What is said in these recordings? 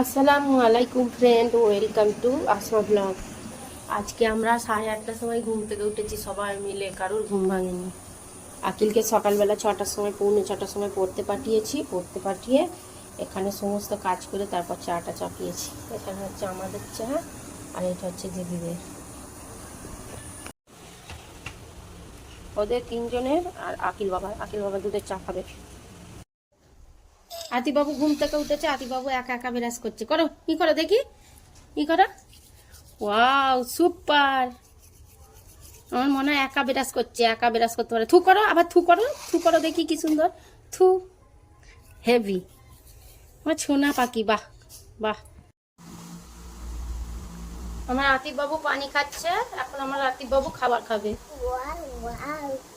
আসসালামু আলাইকুম friend, welcome to Asma blog. আজকে আমরা 8:30টার সময় ঘুম থেকে উঠেছি সবাই মিলে, কারোর ঘুম ভাঙেনি। আকিলকে সকালবেলা 6টার সময়, পৌনে 6টার সময় পড়তে পাঠিয়ে এখানে সমস্ত কাজ করে তারপর চাটা চাপিয়েছি। এখানে হচ্ছে আমাদের চা, আর এটা হচ্ছে দিদিদের, ওদের তিনজনের, আর আকিল বাবা দুধের চা খাবে। আতিবাবু ঘুম থেকে উঠেছে, আতিবাবু একা একা বিরাজ করছে। করো, কি করো দেখি, কি করো। Wow, super. আমার মনে হয় একা বিরাজ করতে পারে। থু করো, আবার থু করো দেখি, কি সুন্দর থু। হেভি, আমার ছোনা পাখি। বাহ বাহ। আমার আতিফ বাবু পানি খাচ্ছে, এখন আমার আতিফ বাবু খাবার খাবে।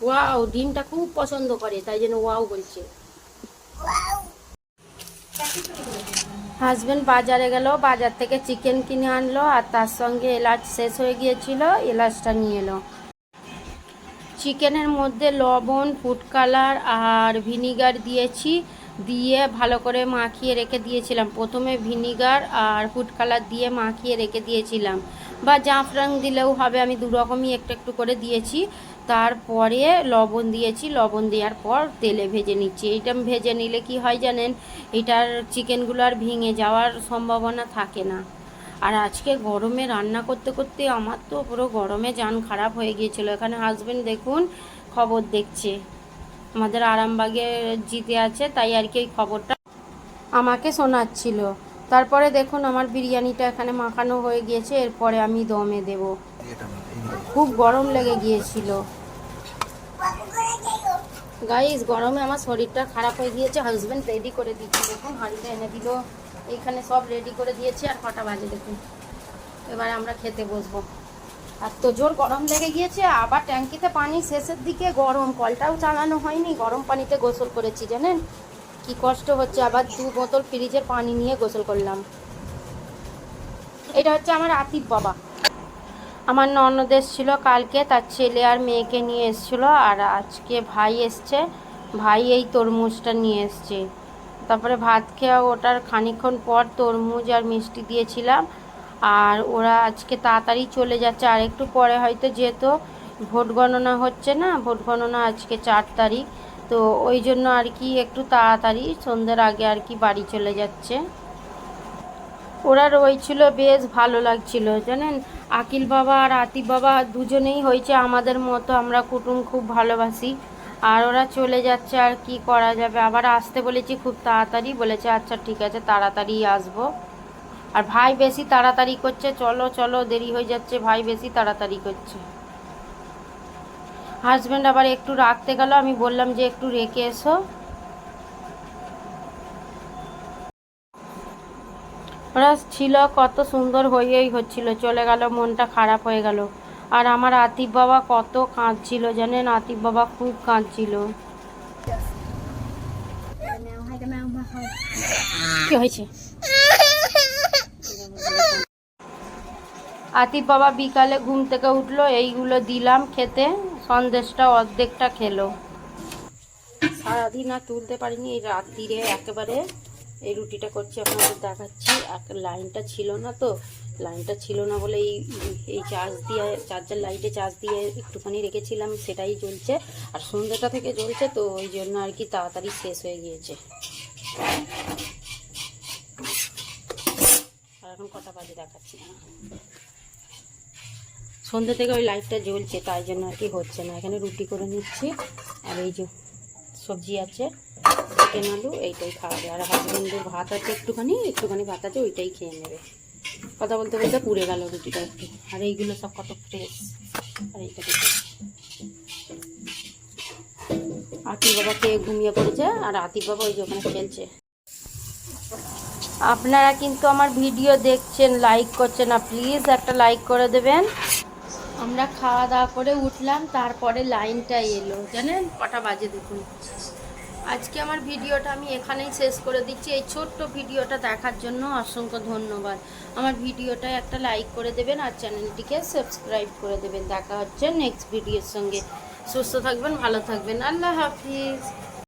ওয়াও, ডিমটা খুব পছন্দ করে, তাই জন্য ওয়াও বলছে। হাজবেন্ড বাজারে গেল, বাজার থেকে চিকেন কিনে আনলো, আর তার সঙ্গে এলাচ শেষ হয়ে গিয়েছিল, এলাচটা নিয়ে এলো। চিকেনের মধ্যে লবণ, ফুড কালার আর ভিনিগার দিয়েছি, দিয়ে ভালো করে মাখিয়ে রেখে দিয়েছিলাম। প্রথমে ভিনিগার আর ফুড কালার দিয়ে মাখিয়ে রেখে দিয়েছিলাম, বা জাফরান দিলেও হবে, আমি দু রকমই একটু একটু করে দিয়েছি। তারপরে লবণ দিয়েছি, লবণ দেওয়ার পর তেলে ভেজে নিচ্ছি। এইটা ভেজে নিলে কি হয় জানেন, এটার চিকেনগুলো আর ভেঙে যাওয়ার সম্ভাবনা থাকে না। আর আজকে গরমে রান্না করতে করতে আমার তো পুরো গরমে জান খারাপ হয়ে গিয়েছিল। এখানে হাজবেন্ড দেখুন খবর দেখছে, আমাদের আরামবাগে জিতে আছে, তাই আর কি ওই খবরটা আমাকে শোনাচ্ছিল। তারপরে দেখুন আমার বিরিয়ানিটা এখানে মাখানো হয়ে গিয়েছে, এরপরে আমি দমে দেব। খুব গরম লেগে গিয়েছিল গাইস, গরমে আমার শরীরটা খারাপ হয়ে গিয়েছে। হাজবেন্ড রেডি করে দিচ্ছে, দেখুন হাঁড়িটা এনে দিল, এইখানে সব রেডি করে দিয়েছে। আর কটা বাজে দেখুন, এবার আমরা খেতে বসবো। আর তো জোর গরম লেগে গিয়েছে, আবার ট্যাঙ্কিতে পানি শেষের দিকে গরম, কলটাও চালানো হয়নি, গরম পানিতে গোসল করেছি। জানেন কি কষ্ট হচ্ছে, আবার 2 বোতল ফ্রিজের পানি নিয়ে গোসল করলাম। এটা হচ্ছে আমার আতিফ বাবা। আমার ননদ এসেছিলো কালকে, তার ছেলে আর মেয়েকে নিয়ে এসেছিলো, আর আজকে ভাই এসছে, ভাই এই তরমুজটা নিয়ে এসছে। তারপরে ভাত খেয়ে ওটার খানিকক্ষণ পর তরমুজ আর মিষ্টি দিয়েছিলাম। আর ওরা আজকে তাড়াতাড়ি চলে যাচ্ছে, আর একটু পরে হয়তো, যেহেতু ভোট গণনা হচ্ছে না, ভোট গণনা আজকে 4 তারিখ, তো ওই জন্য আর কি একটু তাড়াতাড়ি সন্ধ্যের আগে আর কি বাড়ি চলে যাচ্ছে। ওরা রয়েছিল, বেশ ভালো লাগছিল জানেন। আকিল বাবা আর আতিফ বাবা দুজনেই হয়েছে আমাদের মতো, আমরা কুটুম খুব ভালোবাসি। আর ওরা চলে যাচ্ছে, আর কি করা যাবে। আবার আসতে বলেছি খুব তাড়াতাড়ি, বলেছে আচ্ছা ঠিক আছে তাড়াতাড়ি আসবো। আর ভাই বেশি তাড়াতাড়ি করছে, চলো চলো দেরি হয়ে যাচ্ছে, ভাই বেশি তাড়াতাড়ি করছে। হাজব্যান্ড আবার একটু রাখতে গেল, আমি বললাম যে একটু রেখে এসো। ওরা ছিল কত সুন্দর, হয়েই হচ্ছিল, চলে গেল, মনটা খারাপ হয়ে গেল। আর আমার আতিফ বাবা কত কাঁদছিল জানেন, আতিফ বাবা খুব কাঁদছিল। কি হয়েছে? আতিফ বাবা বিকালে ঘুম থেকে উঠলো, এইগুলো দিলাম খেতে, সন্দেশটা অর্ধেকটা খেলো। সারাদিন আর তুলতে পারিনি, এই রাত্রিরে একেবারে এই রুটিটা করছি, আপনাদের দেখাচ্ছি। লাইনটা ছিল না, তো লাইনটা ছিল না বলে এই চার্জ দিয়ে, চার্জার লাইটে চার্জ দিয়ে একটুখানি রেখেছিলাম, সেটাই জ্বলছে। আর সন্ধ্যাটা থেকে জ্বলছে, তো ওই জন্য আর কি তাড়াতাড়ি শেষ হয়ে গিয়েছে। আর এখন কটা বাজে দেখাচ্ছি না, সন্ধ্যা থেকে ওই লাইটটা জ্বলছে, তাই জন্য আর কি হচ্ছে না। এখানে রুটি করে নিচ্ছি, আর এই যে সবজি আছে চিকেন আলু, এইটাই খাওয়াবে। আর হাজবেন্ডের ভাত আছে, একটুখানি ভাত আছে, ওইটাই খেয়ে নেবে। কথা বলতে বলতে পুড়ে গেল রুটিটা একটু। আর এইগুলো সব কত ফ্রেশ। আর এইটা দেখে আতিফ বাবা খেয়ে ঘুমিয়ে পড়েছে, আর আতিফ বাবা ওই যে ওখানে খেলছে। আপনারা কিন্তু আমার ভিডিও দেখছেন, লাইক করছেন না, প্লিজ একটা লাইক করে দেবেন। আমরা খাওয়া দাওয়া করে উঠলাম, তারপরে লাইনটা এলো। জানেন কটা বাজে দেখুন। আজকে আমার ভিডিওটা আমি এখানেই শেষ করে দিচ্ছি। এই ছোট্ট ভিডিওটা দেখার জন্য অসংখ্য ধন্যবাদ। আমার ভিডিওটায় একটা লাইক করে দেবেন, আর চ্যানেলটিকে সাবস্ক্রাইব করে দেবেন। দেখা হচ্ছে নেক্সট ভিডিওর সঙ্গে। সুস্থ থাকবেন, ভালো থাকবেন, আল্লাহ হাফিজ।